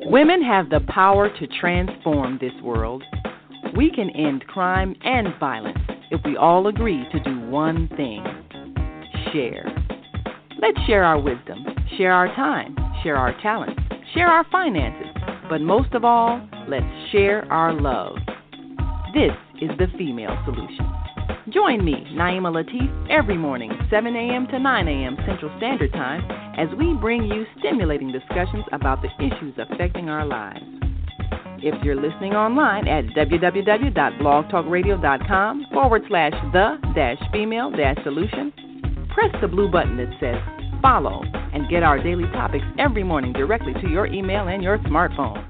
Women have the power to transform this world. We can end crime and violence if we all agree to do one thing: share. Let's share our wisdom, share our time, share our talents, share our finances, but most of all, let's share our love. This is the Female Solution. Join me, Naima Latif, every morning, 7 a.m. to 9 a.m. Central Standard Time, as we bring you stimulating discussions about the issues affecting our lives. If you're listening online at www.blogtalkradio.com/the-female-solution, press the blue button that says follow and get our daily topics every morning directly to your email and your smartphone.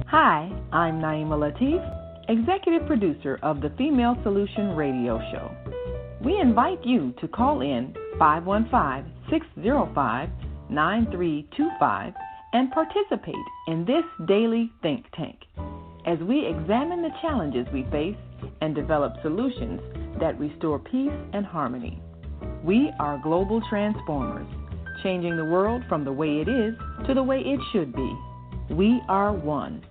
Hi, I'm Naima Latif, Executive Producer of the Female Solution Radio Show. We invite you to call in 515-605-9325 and participate in this daily think tank as we examine the challenges we face and develop solutions that restore peace and harmony. We are global transformers, changing the world from the way it is to the way it should be. We are one.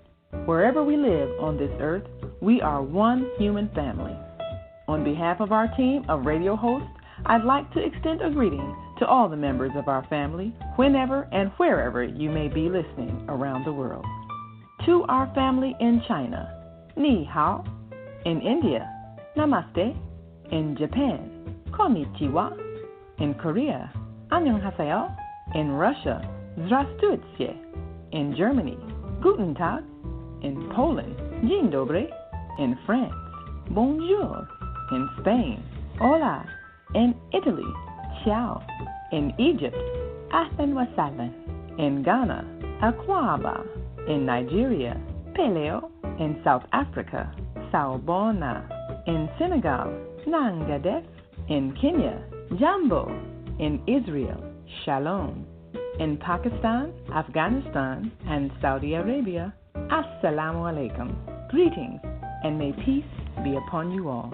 Wherever we live on this earth, we are one human family. On behalf of our team of radio hosts, I'd like to extend a greeting to all the members of our family, whenever and wherever you may be listening around the world. To our family in China, Ni Hao. In India, Namaste. In Japan, Konnichiwa. In Korea, Annyeonghaseyo. In Russia, Здравствуйте. In Germany, Guten Tag. In Poland, Dzień dobry. In France, Bonjour. In Spain, Hola. In Italy, Ciao. In Egypt, Ahlan wa sahlan. In Ghana, Akwaba. In Nigeria, Peleo. In South Africa, Sawubona. In Senegal, Nangadef. In Kenya, Jambo. In Israel, Shalom. In Pakistan, Afghanistan, and Saudi Arabia, Assalamu alaikum. Greetings, and may peace be upon you all.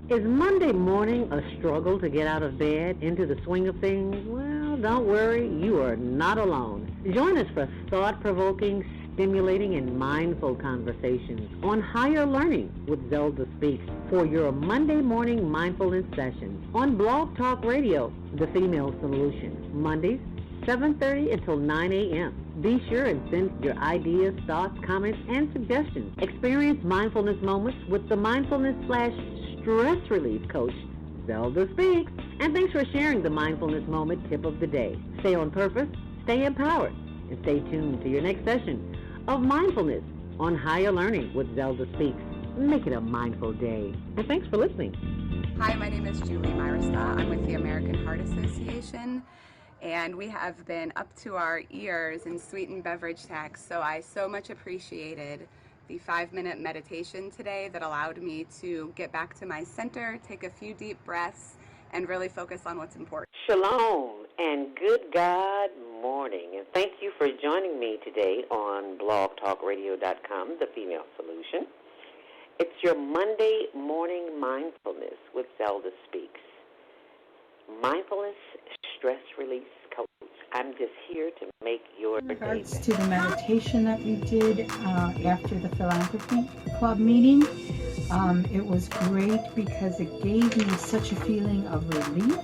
Is Monday morning a struggle to get out of bed, into the swing of things? Well, don't worry, you are not alone. Join us for thought-provoking, stimulating, and mindful conversations on higher learning with Zelda Speaks for your Monday morning mindfulness sessions on Blog Talk Radio, The Female Solution, Mondays, 7:30 until 9 a.m. Be sure and send your ideas, thoughts, comments, and suggestions. Experience mindfulness moments with the mindfulness/stress relief coach, Zelda Speaks. And thanks for sharing the mindfulness moment tip of the day. Stay on purpose, stay empowered, and stay tuned to your next session of mindfulness on higher learning with Zelda Speaks. Make it a mindful day. And thanks for listening. Hi, my name is Julie Myresta. I'm with the American Heart Association, and we have been up to our ears in sweetened beverage tax, so I so much appreciated the 5-minute meditation today that allowed me to get back to my center, take a few deep breaths, and really focus on what's important. Shalom and good God morning. And thank you for joining me today on blogtalkradio.com, The Female Solution. It's your Monday morning mindfulness with Zelda Speaks. Mindfulness stress release coach. I'm just here to make your day better. In regards to the meditation that we did after the Philanthropy Club meeting, it was great because it gave me such a feeling of relief,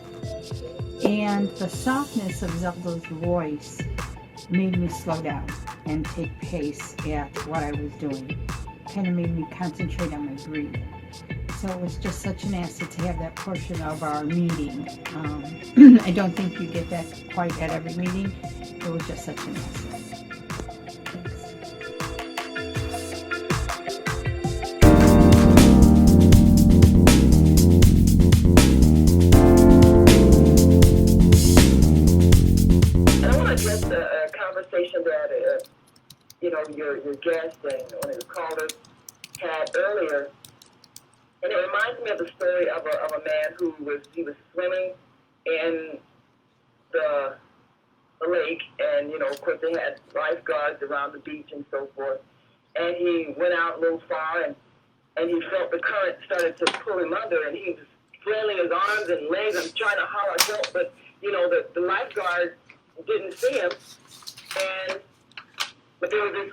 and the softness of Zelda's voice made me slow down and take pace at what I was doing. Kind of made me concentrate on my breathing. So it was just such an asset to have that portion of our meeting. I don't think you get that quite at every meeting. It was just such an asset. Address a conversation that your guest and one of the callers had earlier, and it reminds me of the story of a man who was swimming in the lake, and of course they had lifeguards around the beach and so forth, and he went out a little far, and and he felt the current started to pull him under, and he was flailing his arms and legs and trying to holler help, but the lifeguard didn't see him, but there was this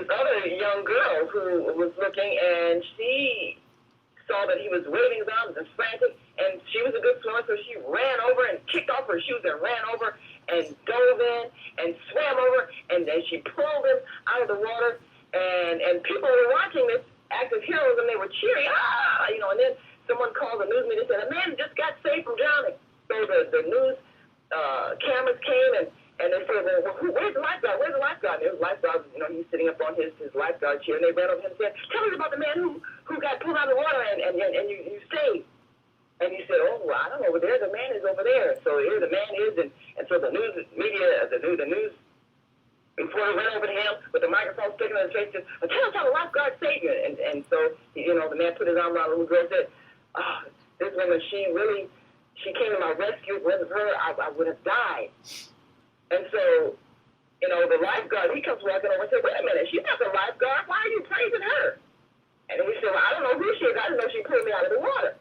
other young girl who was looking, and she saw that he was waving his arms and frantic, and she was a good swimmer, so she ran over and kicked off her shoes and ran over and dove in and swam over, and then she pulled him out of the water, and people were watching this act of heroism, they were cheering, and then someone called the news media and said, a man just got saved from drowning. So the news cameras came, and they said, well, where's the lifeguard? Where's the lifeguard? And his lifeguard, he's sitting up on his lifeguard chair, and they ran over him and said, tell us about the man who got pulled out of the water and you saved. And he said, oh, well, I don't know, but the man is over there. So here the man is, and so the news media, the news reporter ran over to him with the microphone sticking in his face, said, tell us how the lifeguard saved you. And so, the man put his arm around the little girl and said, this woman, she came to my rescue. If it wasn't her, I would have died. And so, the lifeguard, he comes walking over and said, wait a minute, she's not the lifeguard. Why are you praising her? And he said, well, I don't know who she is. I didn't know she pulled me out of the water.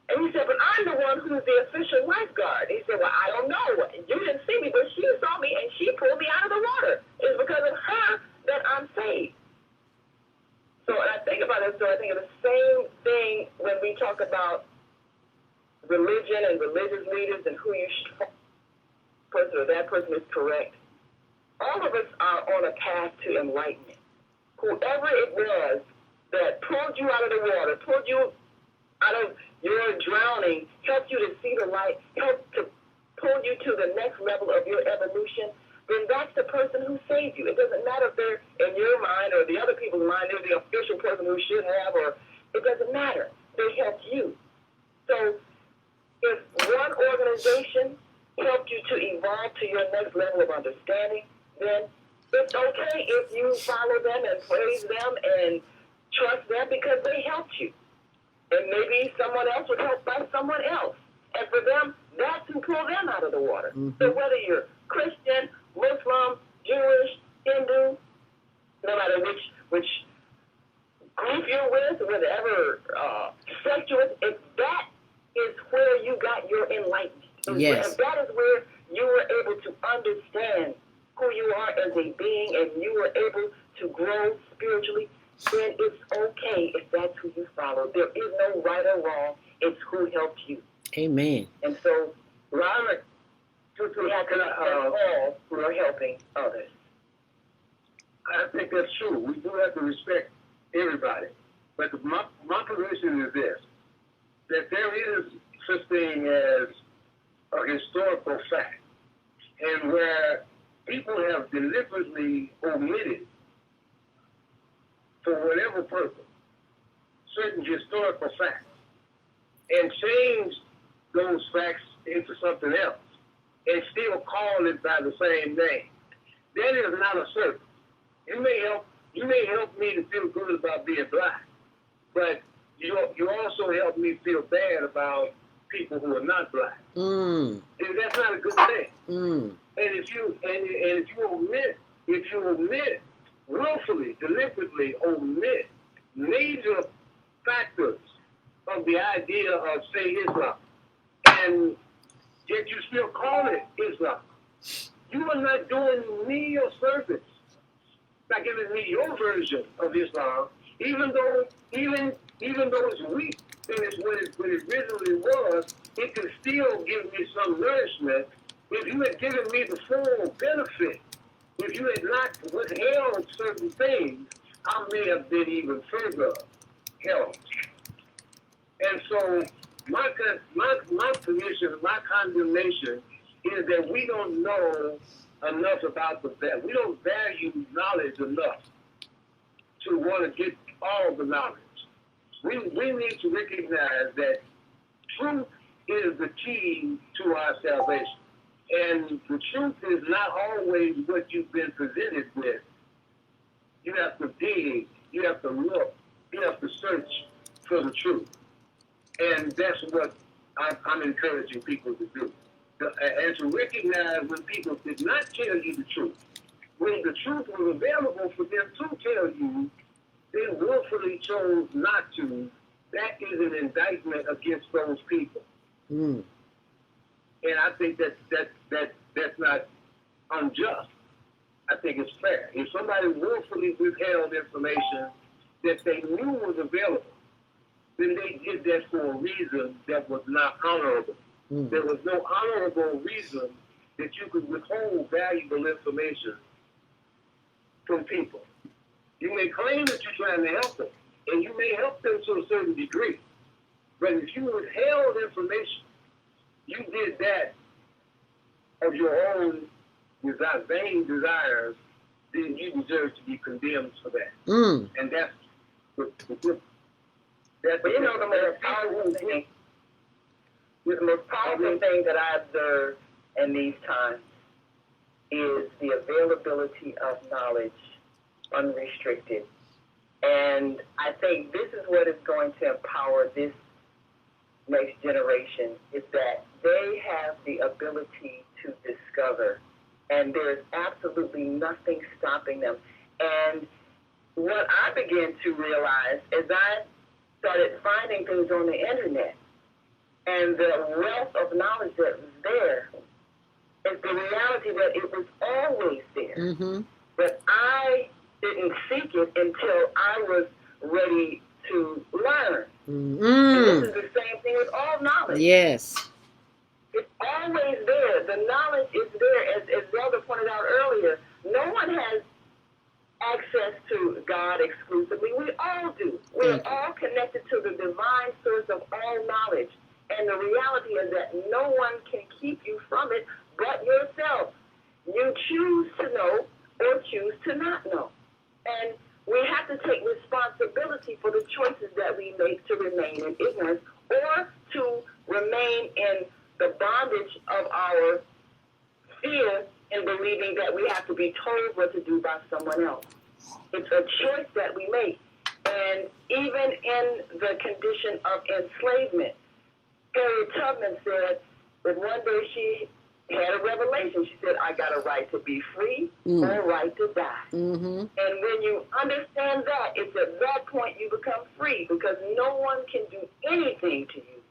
And he said, but I'm the one who's the official lifeguard. He said, well, I don't know. You didn't see me, but she saw me, and she pulled me out of the water. It's because of her that I'm saved. So I think about it, so I think of the same thing when we talk about religion and religious leaders and who you should follow. Person or that person is correct. All of us are on a path to enlightenment. Whoever it was that pulled you out of the water, pulled you out of your drowning, helped you to see the light, helped to pull you to the next level of your evolution, then that's the person who saved you. It doesn't matter if they're in your mind or the other people's mind, they're the official person who should have, or it doesn't matter. They helped you. So if one organization helped you to evolve to your next level of understanding, then it's okay if you follow them and praise them and trust them because they helped you. And maybe someone else was helped by someone else. And for them, that's who pulled them out of the water. Mm-hmm. So whether you're Christian, Muslim, Jewish, Hindu, no matter which group you're with, whatever sect you're with, if that is where you got your enlightenment, yes. If that is where you were able to understand who you are as a being and you were able to grow spiritually, then it's okay if that's who you follow. There is no right or wrong. It's who helped you. Amen. And so, Robert, we have to all who are helping others. I think that's true. We do have to respect everybody. But my position is this, that there is such thing as a historical fact, and where people have deliberately omitted, for whatever purpose, certain historical facts, and changed those facts into something else, and still call it by the same name. That is not a service. You may help me to feel good about being black, but you also help me feel bad about people who are not black. And that's not a good thing. And if you omit, willfully, deliberately omit major factors of the idea of, say, Islam, and yet you still call it Islam, you are not doing me a service by giving me your version of Islam, even though it's weak than what it originally was. It can still give me some nourishment. If you had given me the full benefit, if you had not withheld certain things, I may have been even further helped. And so my position, my condemnation is that we don't know enough about we don't value knowledge enough to want to get all the knowledge. We need to recognize that truth is the key to our salvation. And the truth is not always what you've been presented with. You have to dig, you have to look, you have to search for the truth. And that's what I'm encouraging people to do. And to recognize when people did not tell you the truth, when the truth was available for them to tell you, they willfully chose not to. That is an indictment against those people. Mm. And I think that's not unjust. I think it's fair. If somebody willfully withheld information that they knew was available, then they did that for a reason that was not honorable. Mm. There was no honorable reason that you could withhold valuable information from people. You may claim that you're trying to help them, and you may help them to a certain degree. But if you withheld information, you did that of your own vain desires, then you deserve to be condemned for that. Mm. And that's the most powerful thing. The most powerful thing that I observe in these times is the availability of knowledge unrestricted. And I think this is what is going to empower this next generation, is that they have the ability to discover, and there's absolutely nothing stopping them. And what I began to realize as I started finding things on the internet and the wealth of knowledge that was there, is the reality that it was always there. Mm-hmm. But I didn't seek it until I was ready to learn. Mm-hmm. And this is the same thing with all knowledge. Yes. It's always there. The knowledge is there. As Zelda pointed out earlier, no one has access to God exclusively. We all do. We're all connected to the divine source of all knowledge. And the reality is that no one can keep you from it but yourself. You choose to know or choose to not know. And we have to take responsibility for the choices that we make to remain in ignorance or to remain in the bondage of our fear in believing that we have to be told what to do by someone else. It's a choice that we make. And even in the condition of enslavement, Harriet Tubman said that one day she had a revelation. She said, I got a right to be free or a right to die. Mm-hmm. And when you understand that, it's at that point you become free, because no one can do anything to you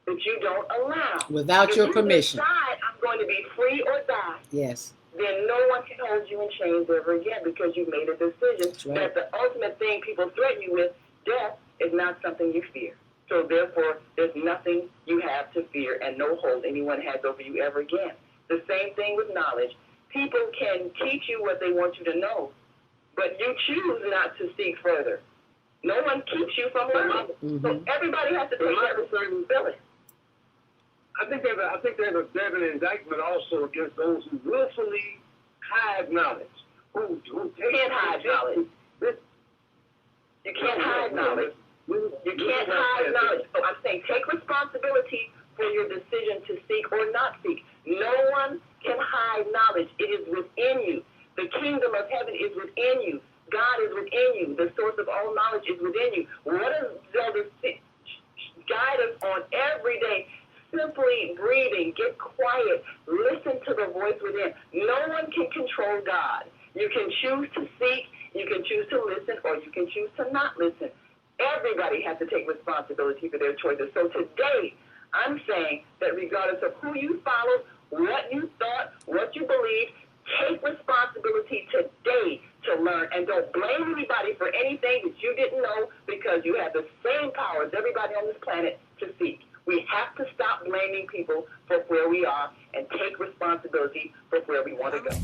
that you don't allow. Without your permission. If you decide I'm going to be free or die, Yes. then no one can hold you in chains ever again, because you made a decision. That's right. That the ultimate thing people threaten you with, death, is not something you fear. So therefore, there's nothing you have to fear and no hold anyone has over you ever again. The same thing with knowledge. People can teach you what they want you to know, but you choose not to seek further. No one keeps you from learning. Mm-hmm. So everybody has to take that responsibility. I think there's an indictment also against those who willfully hide knowledge. Who can't hide knowledge. You can't hide knowledge. You can't hide knowledge. So I'm saying take responsibility for your decision to seek or not seek. No one can hide knowledge. It is within you. The kingdom of heaven is within you. God is within you. The source of all knowledge is within you. What does Zelda guide us on every day? Simply breathing, get quiet, listen to the voice within. No one can control God. You can choose to seek, you can choose to listen, or you can choose to not listen. Everybody has to take responsibility for their choices. So today, I'm saying that regardless of who you followed, what you thought, what you believed, take responsibility today to learn, and don't blame anybody for anything that you didn't know, because you have the same power as everybody on this planet to seek. We have to stop blaming people for where we are and take responsibility for where we want to go.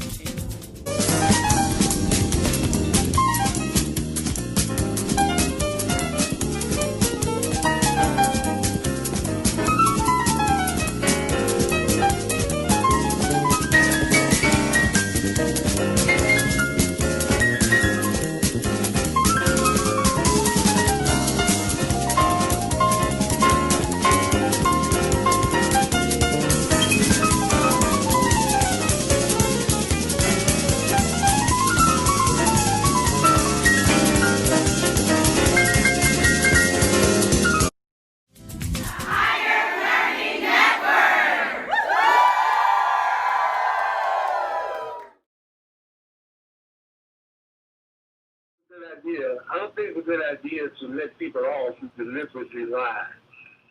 Good idea. I don't think it's a good idea to let people off who deliberately lie,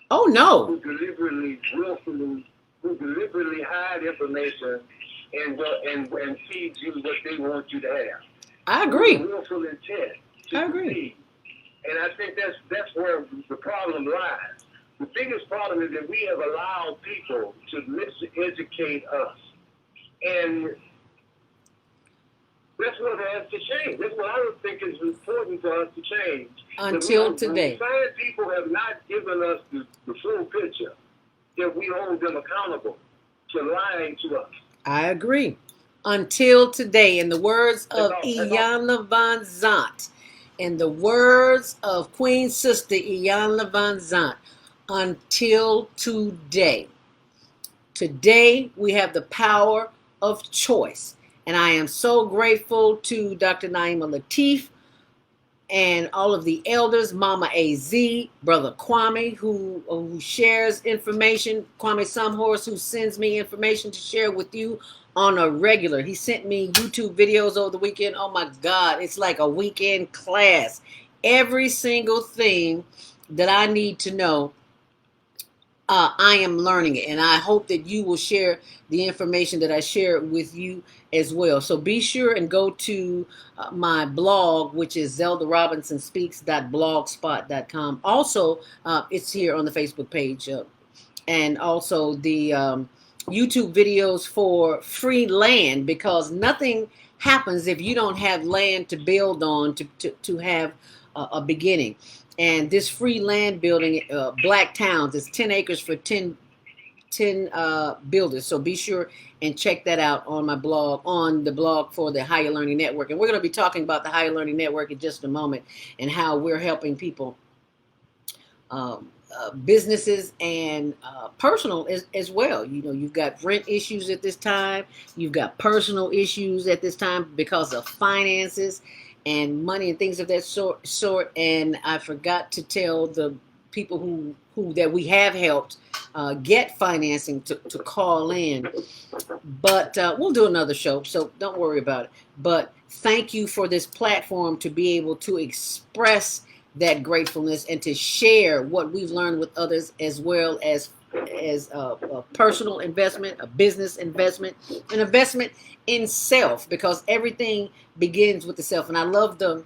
Oh no, who deliberately, willfully, who deliberately hide information and feed you what they want you to have. I agree. Willful intent to I agree. deceive. And I think that's where the problem lies. The biggest problem is that we have allowed people to miseducate us. And that's what has to change. That's what I would think is important for us to change. Until today. Science people have not given us the full picture that we hold them accountable to lying to us. I agree. Until today, in the words of Iyanla Van Zant, in the words of Queen Sister Iyanla Van Zant, until today. Today, we have the power of choice. And I am so grateful to Dr. Naima Latif and all of the elders, Mama AZ, Brother Kwame, who shares information, Kwame Sumhorse, who sends me information to share with you on a regular. He sent me YouTube videos over the weekend. Oh my God, it's like a weekend class. Every single thing that I need to know, I am learning it, and I hope that you will share the information that I share with you as well. So be sure and go to my blog, which is zeldarobinsonspeaks.blogspot.com. Also, it's here on the Facebook page, and also the YouTube videos for free land, because nothing happens if you don't have land to build on to have a beginning. And this free land building, Black Towns, is 10 acres for 10 builders. So be sure and check that out on my blog, on the blog for the Higher Learning Network. And we're going to be talking about the Higher Learning Network in just a moment, and how we're helping people, businesses and personal as well. You know, you've got rent issues at this time. You've got personal issues at this time because of finances and money and things of that sort. And I forgot to tell the people who that we have helped get financing to call in. But we'll do another show, so don't worry about it. But thank you for this platform to be able to express that gratefulness and to share what we've learned with others, as well as a personal investment, a business investment, an investment in self, because everything begins with the self. And I love the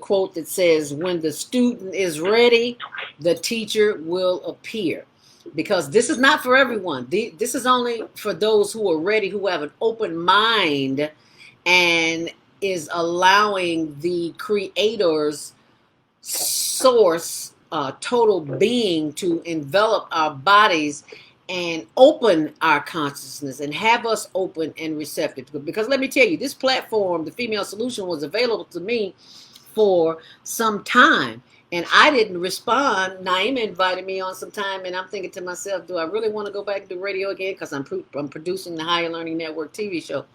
quote that says, when the student is ready, the teacher will appear. Because this is not for everyone. This is only for those who are ready, who have an open mind and is allowing the Creator's source, total being, to envelop our bodies and open our consciousness and have us open and receptive. Because let me tell you, this platform, the Female Solution, was available to me for some time, and I didn't respond. Naima invited me on some time, and I'm thinking to myself, do I really want to go back to radio again? Because I'm producing the Higher Learning Network TV show.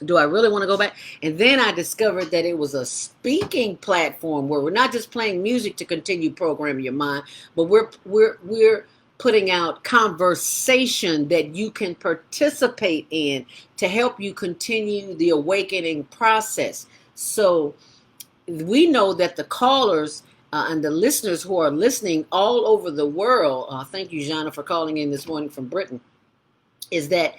Do I really want to go back? And then I discovered that it was a speaking platform where we're not just playing music to continue programming your mind, but we're putting out conversation that you can participate in to help you continue the awakening process. So we know that the callers and the listeners who are listening all over the world, thank you, Jana, for calling in this morning from Britain, is that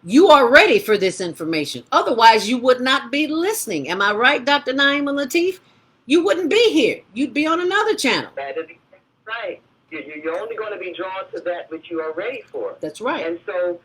you are ready for this information. Otherwise, you would not be listening. Am I right, Dr. Naima Latif? You wouldn't be here. You'd be on another channel. That is right. You're only going to be drawn to that which you are ready for. That's right. And so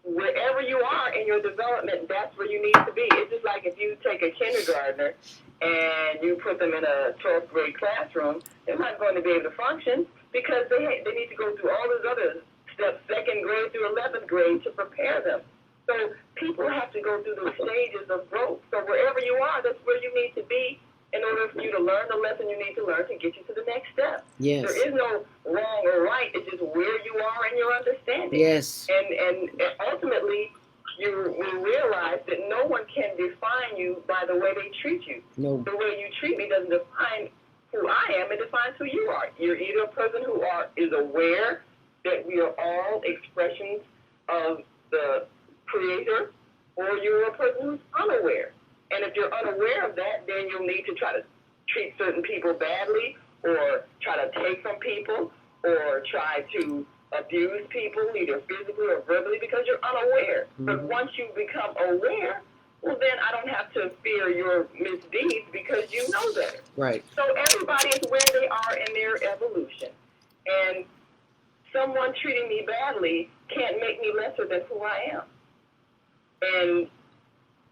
wherever you are in your development, that's where you need to be. It's just like if you take a kindergartner and you put them in a 12th grade classroom, they're not going to be able to function because they need to go through all those other steps, 2nd grade through 11th grade, to prepare them. So people have to go through those stages of growth. So wherever you are, that's where you need to be in order for you to learn the lesson you need to learn to get you to the next step. Yes. There is no wrong or right. It's just where you are in your understanding. Yes. And ultimately, you will realize that no one can define you by the way they treat you. No. The way you treat me doesn't define who I am. It defines who you are. You're either a person who is aware that we are all expressions of the Creator, or you're a person who's unaware. And if you're unaware of that, then you'll need to try to treat certain people badly, or try to take from people, or try to abuse people, either physically or verbally, because you're unaware. Mm-hmm. But once you become aware, well, then I don't have to fear your misdeeds because you know better. Right. So everybody is where they are in their evolution. And someone treating me badly can't make me lesser than who I am. And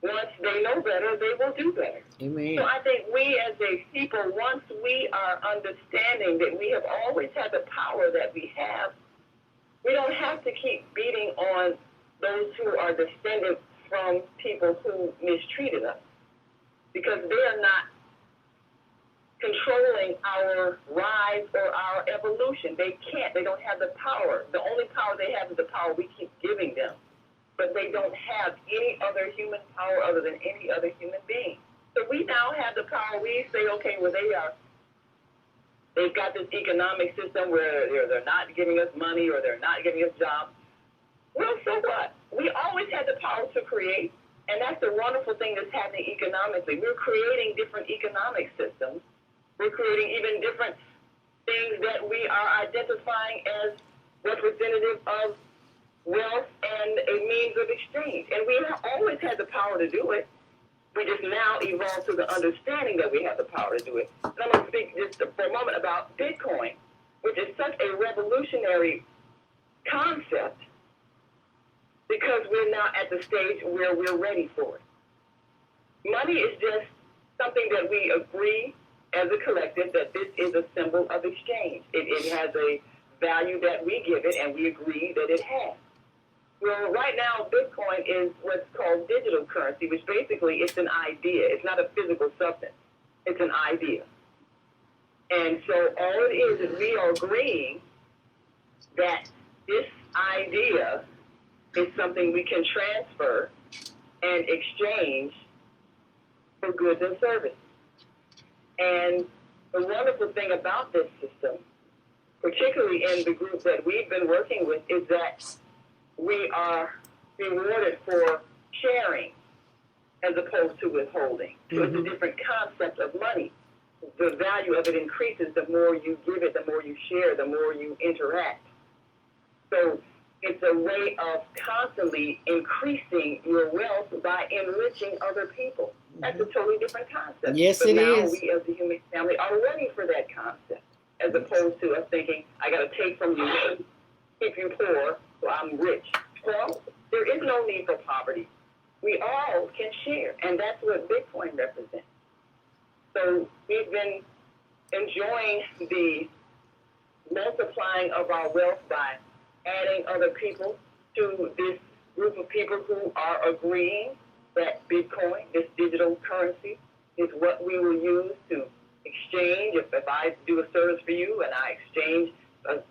once they know better, they will do better. Amen. So I think we as a people, once we are understanding that we have always had the power that we have, we don't have to keep beating on those who are descended from people who mistreated us, because they are not controlling our rise or our evolution. They can't. They don't have the power. The only power they have is the power we keep giving them. But they don't have any other human power other than any other human being. So we now have the power. We say, okay, well, they've got this economic system where they're not giving us money or they're not giving us jobs. Well, so what? We always had the power to create, and that's the wonderful thing that's happening economically. We're creating different economic systems. We're creating even different things that we are identifying as representative of wealth and a means of exchange. And we have always had the power to do it. We just now evolved to the understanding that we have the power to do it. And I'm going to speak just for a moment about Bitcoin, which is such a revolutionary concept, because we're now at the stage where we're ready for it. Money is just something that we agree as a collective that this is a symbol of exchange. It has a value that we give it, and we agree that it has. Well, right now, Bitcoin is what's called digital currency, which basically it's an idea. It's not a physical substance. It's an idea. And so all it is we are agreeing that this idea is something we can transfer and exchange for goods and services. And the wonderful thing about this system, particularly in the group that we've been working with, is that we are rewarded for sharing as opposed to withholding. So it's a different concept of money. The value of it increases the more you give it, the more you share, the more you interact. So it's a way of constantly increasing your wealth by enriching other people. That's a totally different concept. Yes, but it now is. we as the human family are ready for that concept, as opposed to us thinking, I got to take from you, keep you poor, so I'm rich. Well, there is no need for poverty. We all can share, and that's what Bitcoin represents. So we've been enjoying the multiplying of our wealth by adding other people to this group of people who are agreeing that Bitcoin, this digital currency, is what we will use to exchange. If I do a service for you and I exchange a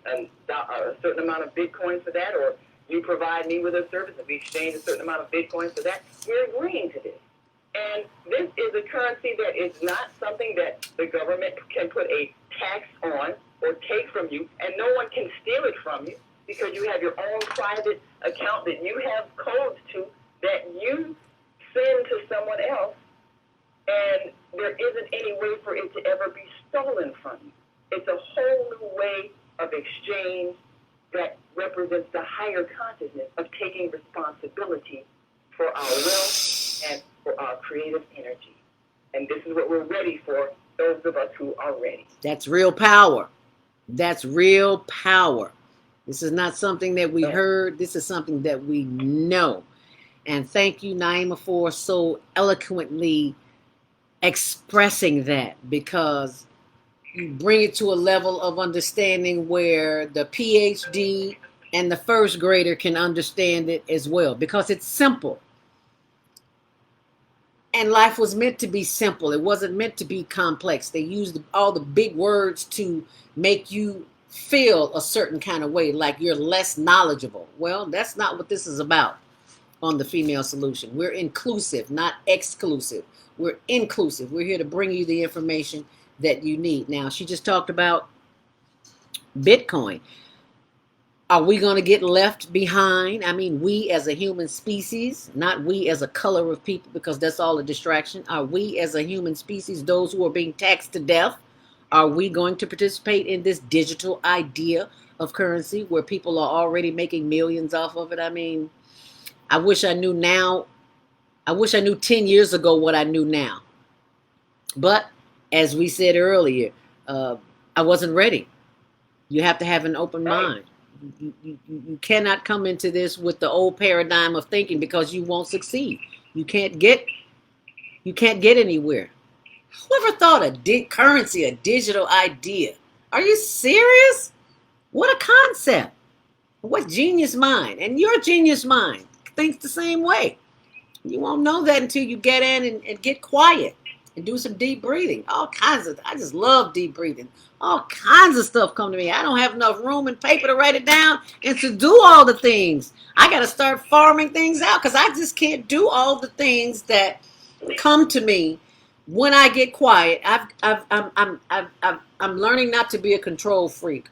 certain amount of Bitcoin for that, or you provide me with a service and we exchange a certain amount of Bitcoin for that, we're agreeing to this. And this is a currency that is not something that the government can put a tax on or take from you, and no one can steal it from you, because you have your own private account that you have codes to that you send to someone else, and there isn't any way for it to ever be stolen from you. It's a whole new way of exchange that represents the higher consciousness of taking responsibility for our wealth and for our creative energy. And this is what we're ready for, those of us who are ready. That's real power. That's real power. This is not something that we heard. This is something that we know. And thank you, Naima, for so eloquently expressing that, because you bring it to a level of understanding where the PhD and the first grader can understand it as well, because it's simple. And life was meant to be simple. It wasn't meant to be complex. They used all the big words to make you feel a certain kind of way, like you're less knowledgeable. Well, that's not what this is about on the Female Solution. We're inclusive, not exclusive. We're inclusive. We're here to bring you the information that you need. Now, she just talked about Bitcoin. Are we going to get left behind? I mean, we as a human species, not we as a color of people, because that's all a distraction. Are we as a human species, those who are being taxed to death, are we going to participate in this digital idea of currency where people are already making millions off of it? I mean, I wish I knew now. I wish I knew 10 years ago what I knew now. But as we said earlier, I wasn't ready. You have to have an open mind. You cannot come into this with the old paradigm of thinking, because you won't succeed. You can't get anywhere. Whoever thought currency a digital idea? Are you serious? What a concept. What genius mind. And your genius mind thinks the same way. You won't know that until you get in and get quiet and do some deep breathing. I just love deep breathing. All kinds of stuff come to me. I don't have enough room and paper to write it down and to do all the things. I got to start farming things out, because I just can't do all the things that come to me when I get quiet. I'm learning not to be a control freak.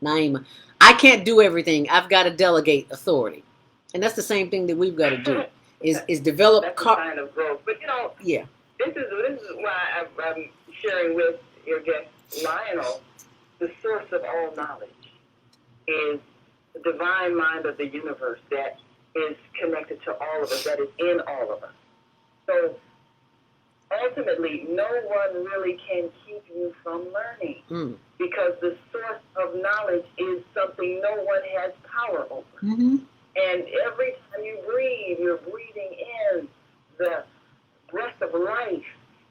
Naima, I can't do everything. I've got to delegate authority, and that's the same thing that we've got to do. Is develop. That's a sign of growth. But yeah. This is why I'm sharing with your guest Lionel. The source of all knowledge is the divine mind of the universe that is connected to all of us, that is in all of us. So ultimately, no one really can keep you from learning, because the source of knowledge is something no one has power over. Mm-hmm. And every time you breathe, you're breathing in the breath of life,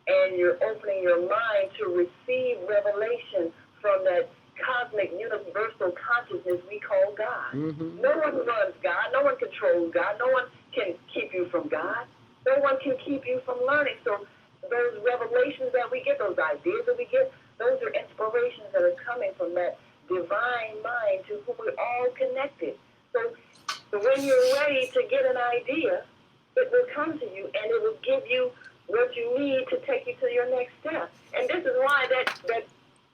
and you're opening your mind to receive revelation from that cosmic universal consciousness we call God. Mm-hmm. No one runs God. No one controls God. No one can keep you from God. No one can keep you from learning. So those revelations that we get, those ideas that we get, those are inspirations that are coming from that divine mind to whom we're all connected. So when you're ready to get an idea, it will come to you, and it will give you what you need to take you to your next step. And this is why that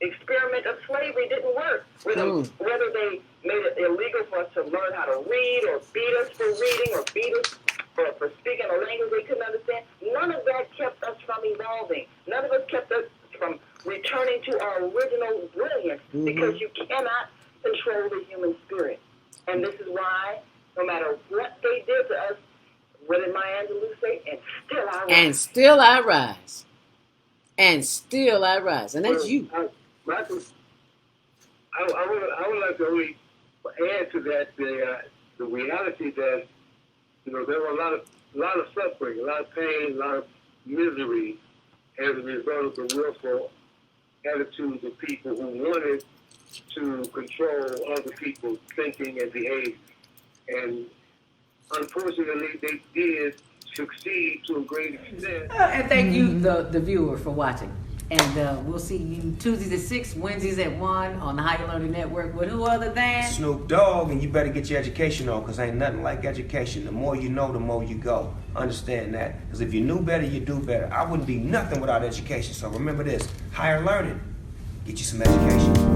experiment of slavery didn't work. Whether they made it illegal for us to learn how to read, or beat us for reading, or beat us for speaking a language they couldn't understand, none of that kept us from evolving. None of us kept us from returning to our original brilliance, because you cannot control the human spirit. And this is why, no matter what they did to us, what did Maya Angelou say? And still I rise. And still I rise. And still I rise. And that's you. I would like to really add to that the reality that there were a lot of suffering, a lot of pain, a lot of misery as a result of the willful attitudes of people who wanted to control other people's thinking and behavior. And unfortunately, they did succeed to a great extent. And thank you, the viewer, for watching. And we'll see you Tuesdays at 6, Wednesdays at 1 on the Higher Learning Network with who other than Snoop Dogg. And you better get your education on, because ain't nothing like education. The more you know, the more you go. Understand that. Because if you knew better, you do better. I wouldn't be nothing without education. So remember this, Higher Learning. Get you some education.